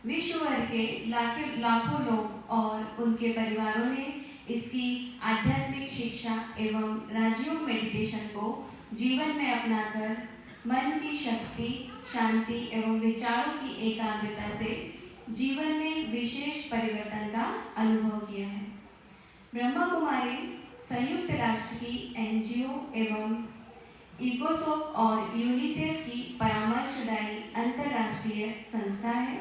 विश्व भर के लाखों लोग और उनके परिवारों ने इसकी आध्यात्मिक शिक्षा एवं राजयोग मेडिटेशन को जीवन में अपनाकर मन की शक्ति, शांति एवं विचारों की एकाग्रता से जीवन में विशेष परिवर्तन का अनुभव किया है। ब्रह्मा कुमारी संयुक्त राष्ट्र की एनजीओ एवं इकोसॉक और यूनिसेफ की परामर्शदायी अंतर्राष्ट्रीय संस्था है।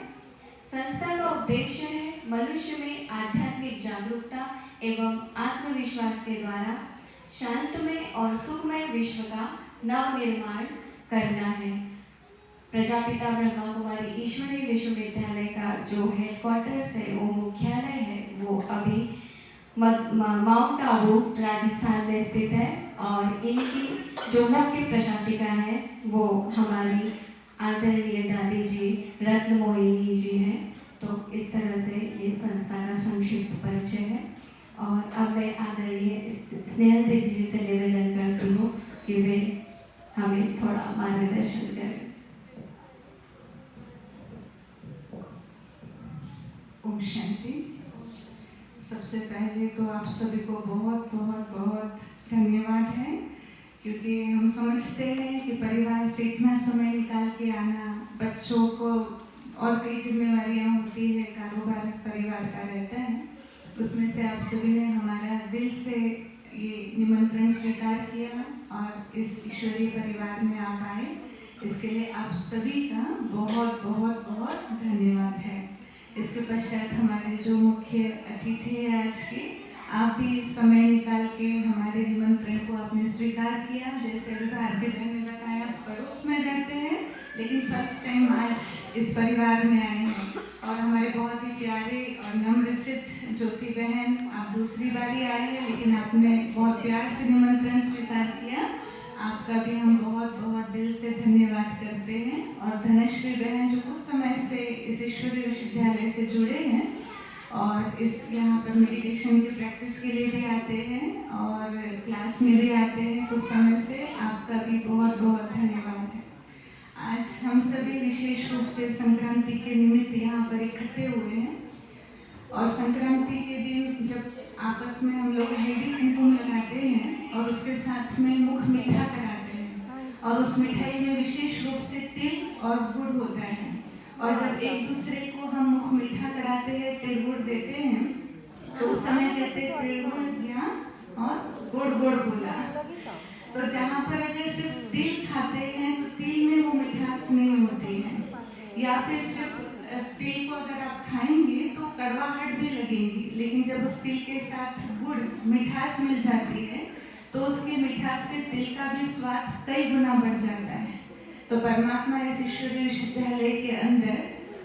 संस्था का उद्देश्य है मनुष्य में आध्यात्मिक जागरूकता एवं आत्मविश्वास के द्वारा शांतमय और सुखमय विश्व का नवनिर्माण करना है। प्रजापिता ब्रह्मा कुमारी ईश्वरीय विश्वविद्यालय का जो हेडक्वार्टर्स है, वो मुख्यालय है, वो अभी माउंट आबू राजस्थान में स्थित है और इनकी जो मुख्य प्रशासिका है वो हमारी आदरणीय दादी जी रत्नमोहिनी जी हैं। तो इस तरह से ये संस्था का संक्षिप्त परिचय है और अब मैं आदरणीय स्नेहल दीदी जी से निवेदन करती हूँ कि वे हमें थोड़ा मार्गदर्शन करें। ओम शांति। सबसे पहले तो आप सभी को बहुत बहुत बहुत धन्यवाद है, क्योंकि हम समझते हैं कि परिवार से इतना समय निकाल के आना, बच्चों को और कई जिम्मेवारियां होती है, कारोबार परिवार का रहता है, उसमें से आप सभी ने हमारा दिल से ये निमंत्रण स्वीकार किया और इस ईश्वरीय परिवार में आप आए, इसके लिए आप सभी का बहुत बहुत बहुत धन्यवाद है। इसके पश्चात हमारे जो मुख्य अतिथि है आज के, आप भी समय निकाल के हमारे निमंत्रण को आपने स्वीकार किया। जैसे अभी भारती बहन ने बताया, पड़ोस में रहते हैं लेकिन फर्स्ट टाइम आज इस परिवार में आए हैं। और हमारे बहुत ही प्यारे और नम्रचित ज्योति बहन, आप दूसरी बारी आए हैं लेकिन आपने बहुत प्यार से निमंत्रण स्वीकार किया, आपका भी हम बहुत बहुत दिल से धन्यवाद करते हैं। और धनश्री बहन जो कुछ समय से इस ईश्वरीय विश्वविद्यालय से जुड़े हैं और इस यहाँ पर मेडिटेशन की प्रैक्टिस के लिए भी आते हैं और क्लास में भी आते हैं कुछ समय से, आपका भी बहुत बहुत धन्यवाद है। आज हम सभी विशेष रूप से संक्रांति के निमित्त यहाँ पर इकट्ठे हुए हैं और संक्रांति के दिन जब आपस में हम लोग हल्दी कुमकुम लगाते हैं और उसके साथ में मुख मीठा कराते हैं और उस मिठाई में विशेष रूप से तिल और गुड़ होता है और जब एक दूसरे को हम मुख मीठा कराते हैं, तिल गुड़ देते हैं, तो उस समय कहते हैं तिल गुड़ गया और गुड़ गुड़ बोला। तो जहाँ पर अगर सिर्फ तिल खाते हैं तो तिल में वो मिठास नहीं होती है, या फिर सिर्फ तिल को अगर आप खाएंगे तो कड़वाहट भी लगेगी, लेकिन जब उस तिल के साथ गुड़ मिठास मिल जाती है तो उसकी मिठास से तिल का भी स्वाद कई गुना बढ़ जाता है। तो परमात्मा इस ईश्वरीय विश्वविद्यालय के अंदर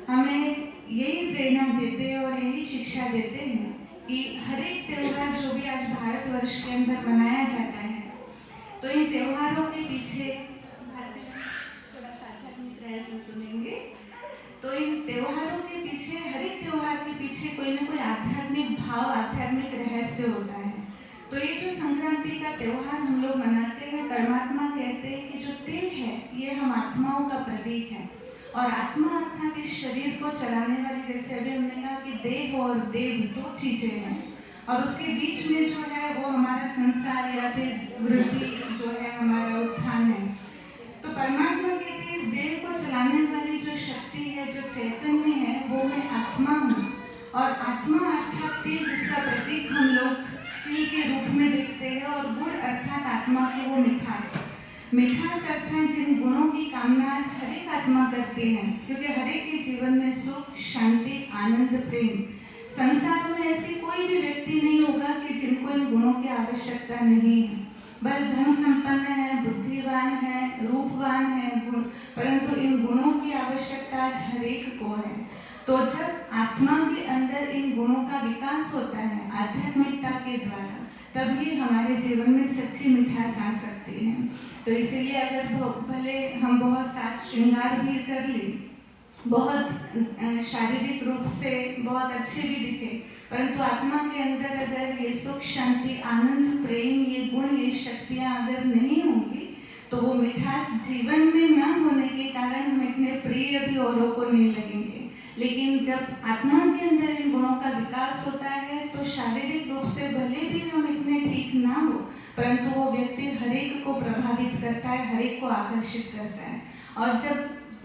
हमें यही प्रेरणा देते हैं और यही शिक्षा देते हैं कि हर एक त्यौहार जो भी आज भारतवर्ष के अंदर मनाया जाता है, तो इन त्योहारों के पीछे थोड़ा सा आध्यात्मिक तरह से सुनेंगे, तो इन त्योहारों के पीछे, हर एक त्योहार के पीछे कोई ना कोई आध्यात्मिक भाव, आध्यात्मिक रहस्य होता है। तो ये जो संक्रांति का त्योहार हम लोग मनाते हैं, परमात्मा कहते हैं कि जो तिल है ये हम आत्माओं का प्रतीक है और आत्मा अर्थात इस शरीर को चलाने वाली, जैसे अभी हमने कहा कि देह और देव दो चीजें हैं और उसके बीच में जो है वो हमारा संसार या फिर वृद्धि जो है, हमारा उत्थान है। तो परमात्मा कहते हैं इस देह को चलाने वाली जो शक्ति है, जो चैतन्य है, वो मैं आत्मा हूँ और आत्मा अर्थात तिल, जिसका प्रतीक हम लोग तिल के रूप में देखते हैं, और गुड़ अर्थात आत्मा की वो मिठास। मिठास अर्थात जिन गुणों की कामना आज हर एक आत्मा करती है, क्योंकि हर एक के जीवन में सुख, शांति, आनंद, प्रेम, संसार में ऐसी कोई भी व्यक्ति नहीं होगा कि जिनको इन गुणों की आवश्यकता नहीं है। बल धन संपन्न है, बुद्धिवान है, रूपवान है, गुण, परंतु इन गुणों की आवश्यकता आज हर एक को है। तो जब आत्मा के अंदर इन गुणों का विकास होता है आध्यात्मिकता के द्वारा, तभी हमारे जीवन में सच्ची मिठास आ सकती है। तो इसीलिए अगर भले हम बहुत साज श्रृंगार भी कर ले, बहुत शारीरिक रूप से बहुत अच्छे भी दिखे, परंतु आत्मा के अंदर अगर ये सुख, शांति, आनंद, प्रेम, ये गुण, ये शक्तियाँ अगर नहीं होंगी तो वो मिठास जीवन में न होने के कारण हम इतने प्रिय भी औरों को नहीं लगेंगे। लेकिन जब आत्मा के अंदर इन गुणों का विकास होता है तो शारीरिक रूप से भले भी हम इतने ठीक ना हो, परंतु वो व्यक्ति हर एक को प्रभावित करता है, हर एक को आकर्षित करता है। और जब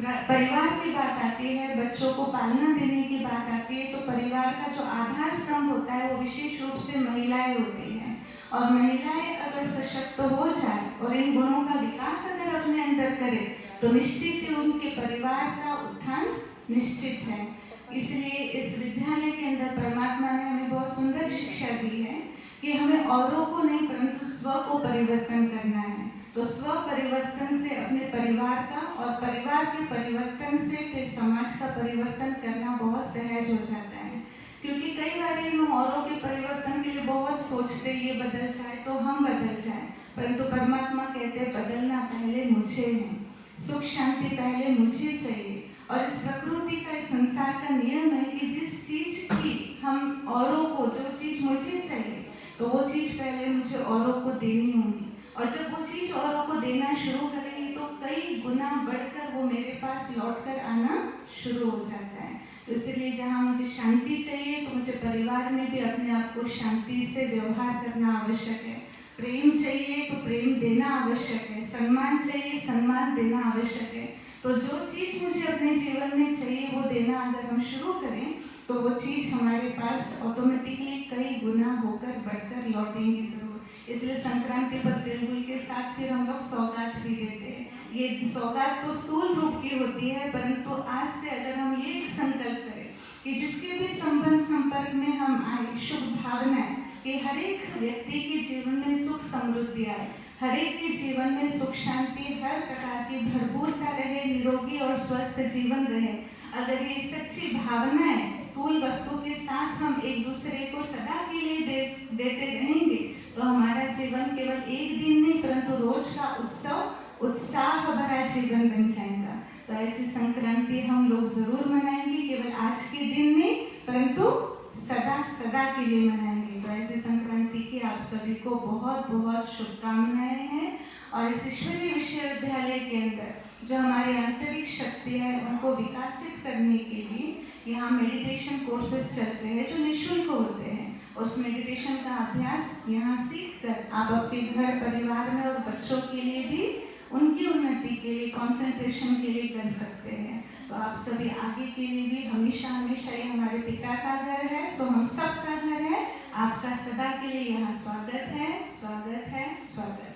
परिवार की बात आती है, बच्चों को पालना देने की बात आती है, तो परिवार का जो आधार स्तंभ होता है वो विशेष रूप से महिलाएं होती हैं। और महिलाएं अगर सशक्त हो जाए और इन गुणों का विकास अगर अपने अंदर करे तो निश्चित ही उनके परिवार का उत्थान निश्चित है। इसलिए इस विद्यालय के अंदर परमात्मा ने हमें बहुत सुंदर शिक्षा दी है कि हमें औरों को नहीं परंतु स्व को परिवर्तन करना है। तो स्व परिवर्तन से अपने परिवार का और परिवार के परिवर्तन से फिर समाज का परिवर्तन करना बहुत सहज हो जाता है। क्योंकि कई बार हम औरों के परिवर्तन के लिए बहुत सोचते ये बदल जाए तो हम बदल जाए, परंतु परमात्मा कहते बदलना पहले मुझे है, सुख शांति पहले मुझे चाहिए। और इस प्रकृति का, इस संसार का नियम है कि जिस चीज की हम औरों को, जो चीज मुझे चाहिए तो वो चीज पहले मुझे औरों को देनी होगी। और जब वो चीज औरों को देना शुरू करेंगे तो कई गुना बढ़कर वो मेरे पास लौट कर आना शुरू हो जाता है। तो इसलिए जहाँ मुझे शांति चाहिए तो मुझे परिवार में भी अपने आप को शांति से व्यवहार करना आवश्यक है। प्रेम चाहिए तो प्रेम देना आवश्यक है। सम्मान चाहिए, सम्मान देना आवश्यक है। तो जो चीज़ मुझे अपने जीवन में चाहिए वो देना अगर हम शुरू करें तो वो चीज़ हमारे पास ऑटोमेटिकली कई गुना होकर बढ़कर लौटेंगी जरूर। इसलिए संक्रांति पर तिलगुल के साथ फिर हम लोग सौगात भी देते हैं। ये सौगात तो स्थूल रूप की होती है, परंतु आज से अगर हम ये संकल्प करें कि जिसके भी संबंध संपर्क में हम आए, शुभ भावनाएं कि हर एक व्यक्ति के जीवन में सुख समृद्धि आए, हर एक के जीवन में सुख शांति, हर प्रकार की भरपूरता रहे, निरोगी और स्वस्थ जीवन रहे। अगर ये सच्ची भावनाएं स्थूल वस्तु के साथ हम एक दूसरे को सदा के लिए देते रहेंगे तो हमारा जीवन केवल एक दिन नहीं परंतु रोज का उत्सव, उत्साह भरा जीवन बन जाएगा। तो ऐसी संक्रांति हम लोग जरूर मनाएंगे, केवल आज के दिन नहीं परंतु सदा सदा के लिए मनाएंगे। तो ऐसी संक्रांति की आप सभी को बहुत बहुत शुभकामनाएं हैं। और इस ईश्वरीय विश्वविद्यालय के अंदर जो हमारी आंतरिक शक्ति है उनको विकसित करने के लिए यहाँ मेडिटेशन कोर्सेज चलते हैं जो निःशुल्क होते हैं। उस मेडिटेशन का अभ्यास यहाँ सीख कर आप अपने घर परिवार में और बच्चों के लिए भी उनकी उन्नति के लिए, कंसंट्रेशन के लिए कर सकते हैं। तो आप सभी आगे के लिए भी हमेशा हमेशा ये हमारे पिता का घर है, सो हम सब का घर है। आपका सदा के लिए यहाँ स्वागत है, स्वागत है, स्वागत है।